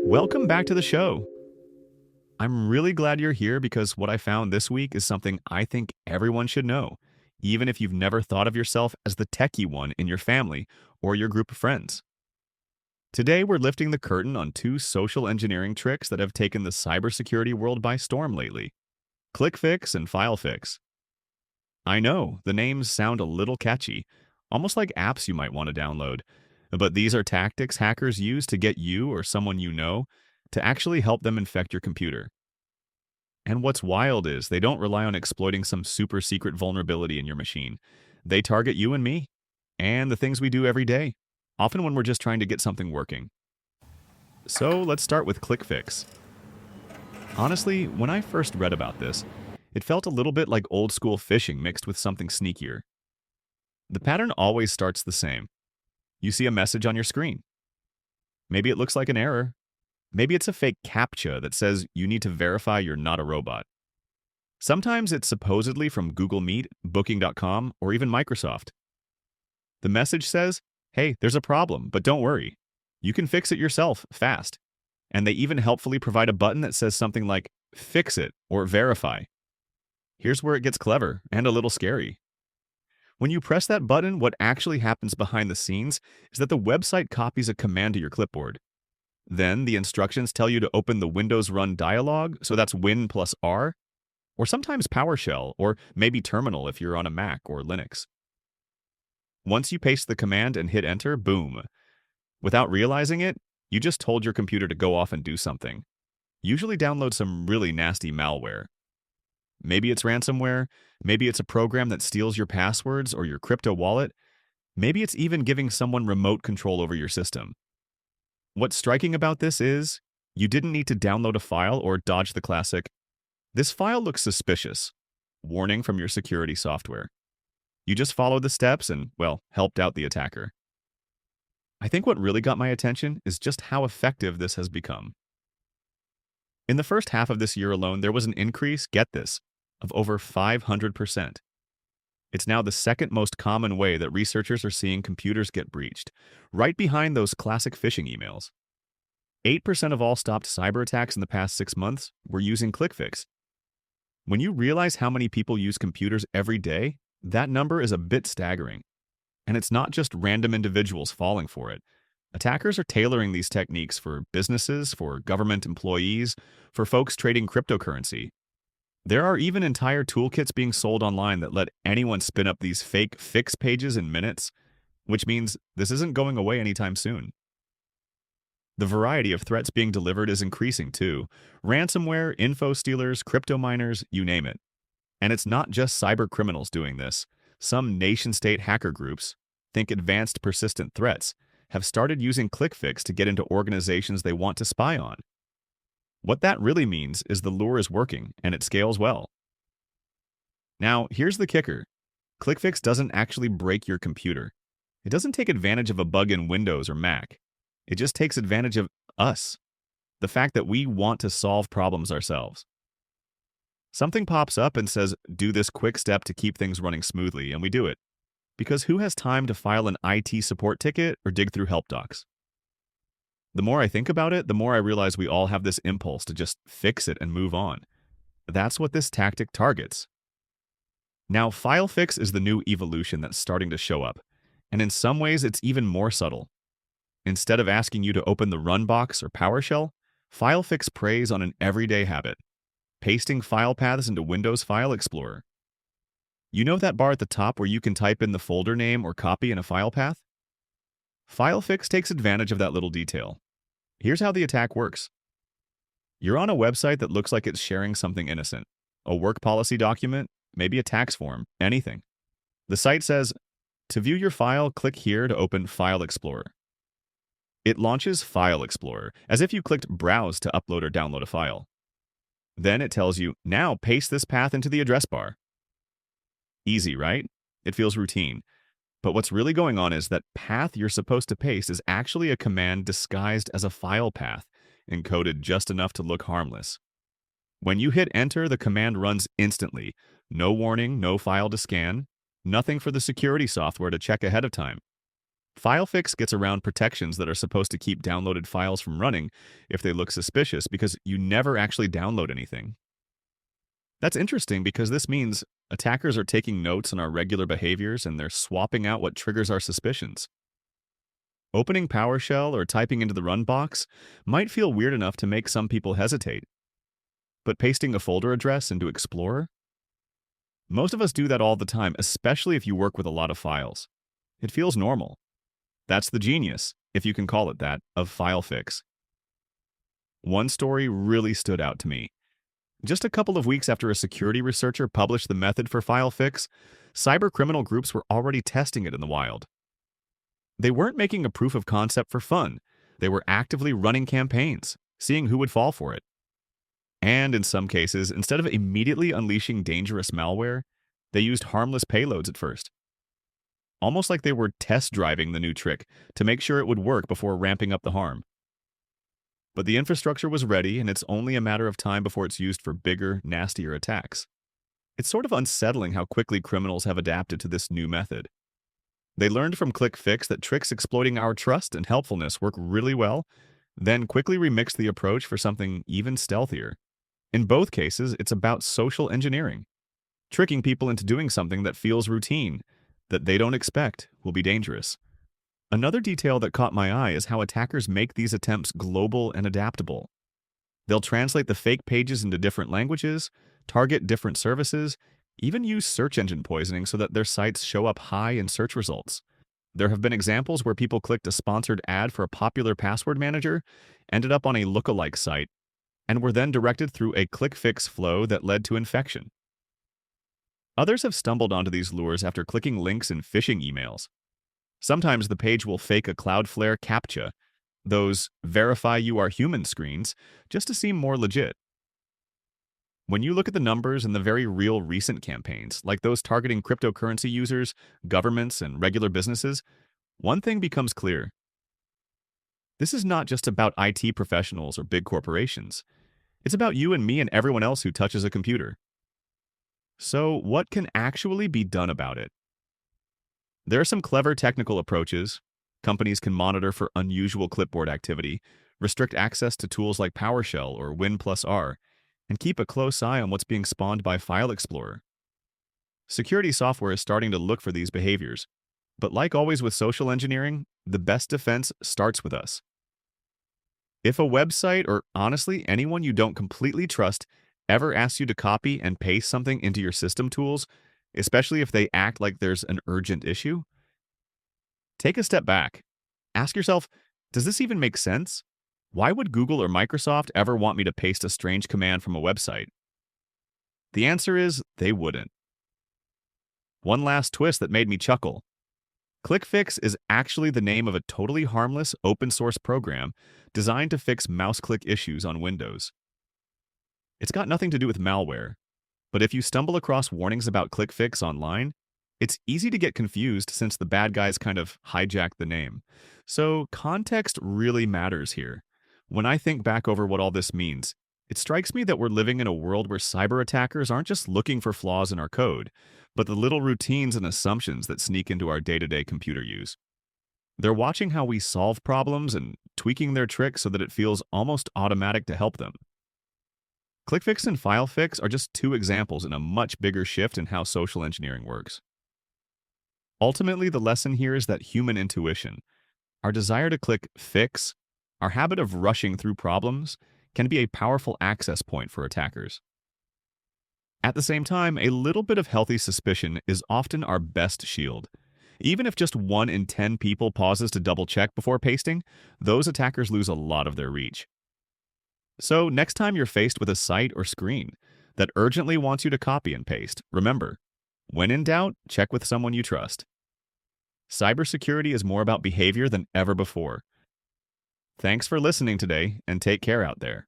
Welcome back to the show. I'm really glad you're here because what I found this week is something I think everyone should know, even if you've never thought of yourself as the techie one in your family or your group of friends. Today, we're lifting the curtain on two social engineering tricks that have taken the cybersecurity world by storm lately: ClickFix and FileFix. I know, the names sound a little catchy, almost like apps you might want to download, but these are tactics hackers use to get you or someone you know to actually help them infect your computer. And what's wild is they don't rely on exploiting some super secret vulnerability in your machine. They target you and me, and the things we do every day, often when we're just trying to get something working. So let's start with ClickFix. Honestly, when I first read about this, it felt a little bit like old school phishing mixed with something sneakier. The pattern always starts the same. You see a message on your screen. Maybe it looks like an error. Maybe it's a fake CAPTCHA that says you need to verify you're not a robot. Sometimes it's supposedly from Google Meet, Booking.com, or even Microsoft. The message says, hey, there's a problem, but don't worry. You can fix it yourself, fast. And they even helpfully provide a button that says something like, fix it, or verify. Here's where it gets clever and a little scary. When you press that button, what actually happens behind the scenes is that the website copies a command to your clipboard. Then the instructions tell you to open the Windows Run dialog, so that's Win plus R, or sometimes PowerShell, or maybe Terminal if you're on a Mac or Linux. Once you paste the command and hit enter, boom. Without realizing it, you just told your computer to go off and do something. Usually download some really nasty malware. Maybe it's ransomware, maybe it's a program that steals your passwords or your crypto wallet, maybe it's even giving someone remote control over your system. What's striking about this is, you didn't need to download a file or dodge the classic, "This file looks suspicious" warning from your security software. You just followed the steps and, well, helped out the attacker. I think what really got my attention is just how effective this has become. In the first half of this year alone, there was an increase, get this, of over 500%. It's now the second most common way that researchers are seeing computers get breached, right behind those classic phishing emails. 8% of all stopped cyber attacks in the past 6 months were using ClickFix. When you realize how many people use computers every day, that number is a bit staggering. And it's not just random individuals falling for it. Attackers are tailoring these techniques for businesses, for government employees, for folks trading cryptocurrency. There are even entire toolkits being sold online that let anyone spin up these fake fix pages in minutes, which means this isn't going away anytime soon. The variety of threats being delivered is increasing too. Ransomware, info stealers, crypto miners, you name it. And it's not just cyber criminals doing this. Some nation-state hacker groups, think advanced persistent threats, have started using ClickFix to get into organizations they want to spy on. What that really means is the lure is working, and it scales well. Now, here's the kicker. ClickFix doesn't actually break your computer. It doesn't take advantage of a bug in Windows or Mac. It just takes advantage of us, the fact that we want to solve problems ourselves. Something pops up and says, do this quick step to keep things running smoothly, and we do it. Because who has time to file an IT support ticket or dig through help docs? The more I think about it, the more I realize we all have this impulse to just fix it and move on. That's what this tactic targets. Now, FileFix is the new evolution that's starting to show up, and in some ways it's even more subtle. Instead of asking you to open the run box or PowerShell, FileFix preys on an everyday habit: pasting file paths into Windows File Explorer. You know that bar at the top where you can type in the folder name or copy in a file path? FileFix takes advantage of that little detail. Here's how the attack works. You're on a website that looks like it's sharing something innocent. A work policy document, maybe a tax form, anything. The site says, to view your file, click here to open File Explorer. It launches File Explorer, as if you clicked Browse to upload or download a file. Then it tells you, now paste this path into the address bar. Easy, right? It feels routine. But what's really going on is that path you're supposed to paste is actually a command disguised as a file path, encoded just enough to look harmless. When you hit enter, the command runs instantly. No warning, no file to scan, nothing for the security software to check ahead of time. FileFix gets around protections that are supposed to keep downloaded files from running if they look suspicious because you never actually download anything. That's interesting because this means attackers are taking notes on our regular behaviors and they're swapping out what triggers our suspicions. Opening PowerShell or typing into the run box might feel weird enough to make some people hesitate. But pasting a folder address into Explorer? Most of us do that all the time, especially if you work with a lot of files. It feels normal. That's the genius, if you can call it that, of FileFix. One story really stood out to me. Just a couple of weeks after a security researcher published the method for FileFix, cybercriminal groups were already testing it in the wild. They weren't making a proof of concept for fun. They were actively running campaigns, seeing who would fall for it. And in some cases, instead of immediately unleashing dangerous malware, they used harmless payloads at first. Almost like they were test driving the new trick to make sure it would work before ramping up the harm. But the infrastructure was ready, and it's only a matter of time before it's used for bigger, nastier attacks. It's sort of unsettling how quickly criminals have adapted to this new method. They learned from ClickFix that tricks exploiting our trust and helpfulness work really well, then quickly remixed the approach for something even stealthier. In both cases, it's about social engineering, tricking people into doing something that feels routine, that they don't expect will be dangerous. Another detail that caught my eye is how attackers make these attempts global and adaptable. They'll translate the fake pages into different languages, target different services, even use search engine poisoning so that their sites show up high in search results. There have been examples where people clicked a sponsored ad for a popular password manager, ended up on a lookalike site, and were then directed through a ClickFix flow that led to infection. Others have stumbled onto these lures after clicking links in phishing emails. Sometimes the page will fake a Cloudflare CAPTCHA, those verify you are human screens, just to seem more legit. When you look at the numbers in the very real recent campaigns, like those targeting cryptocurrency users, governments, and regular businesses, one thing becomes clear. This is not just about IT professionals or big corporations. It's about you and me and everyone else who touches a computer. So, what can actually be done about it? There are some clever technical approaches. Companies can monitor for unusual clipboard activity, restrict access to tools like PowerShell or Win+R, and keep a close eye on what's being spawned by File Explorer. Security software is starting to look for these behaviors, but like always with social engineering, the best defense starts with us. If a website, or honestly anyone you don't completely trust, ever asks you to copy and paste something into your system tools, especially if they act like there's an urgent issue, take a step back. Ask yourself, does this even make sense? Why would Google or Microsoft ever want me to paste a strange command from a website? The answer is they wouldn't. One last twist that made me chuckle. ClickFix is actually the name of a totally harmless open-source program designed to fix mouse-click issues on Windows. It's got nothing to do with malware, but if you stumble across warnings about ClickFix online, it's easy to get confused since the bad guys kind of hijacked the name. So context really matters here. When I think back over what all this means, it strikes me that we're living in a world where cyber attackers aren't just looking for flaws in our code, but the little routines and assumptions that sneak into our day-to-day computer use. They're watching how we solve problems and tweaking their tricks so that it feels almost automatic to help them. ClickFix and FileFix are just two examples in a much bigger shift in how social engineering works. Ultimately, the lesson here is that human intuition, our desire to click fix, our habit of rushing through problems, can be a powerful access point for attackers. At the same time, a little bit of healthy suspicion is often our best shield. Even if just 1 in 10 people pauses to double-check before pasting, those attackers lose a lot of their reach. So next time you're faced with a site or screen that urgently wants you to copy and paste, remember, when in doubt, check with someone you trust. Cybersecurity is more about behavior than ever before. Thanks for listening today, and take care out there.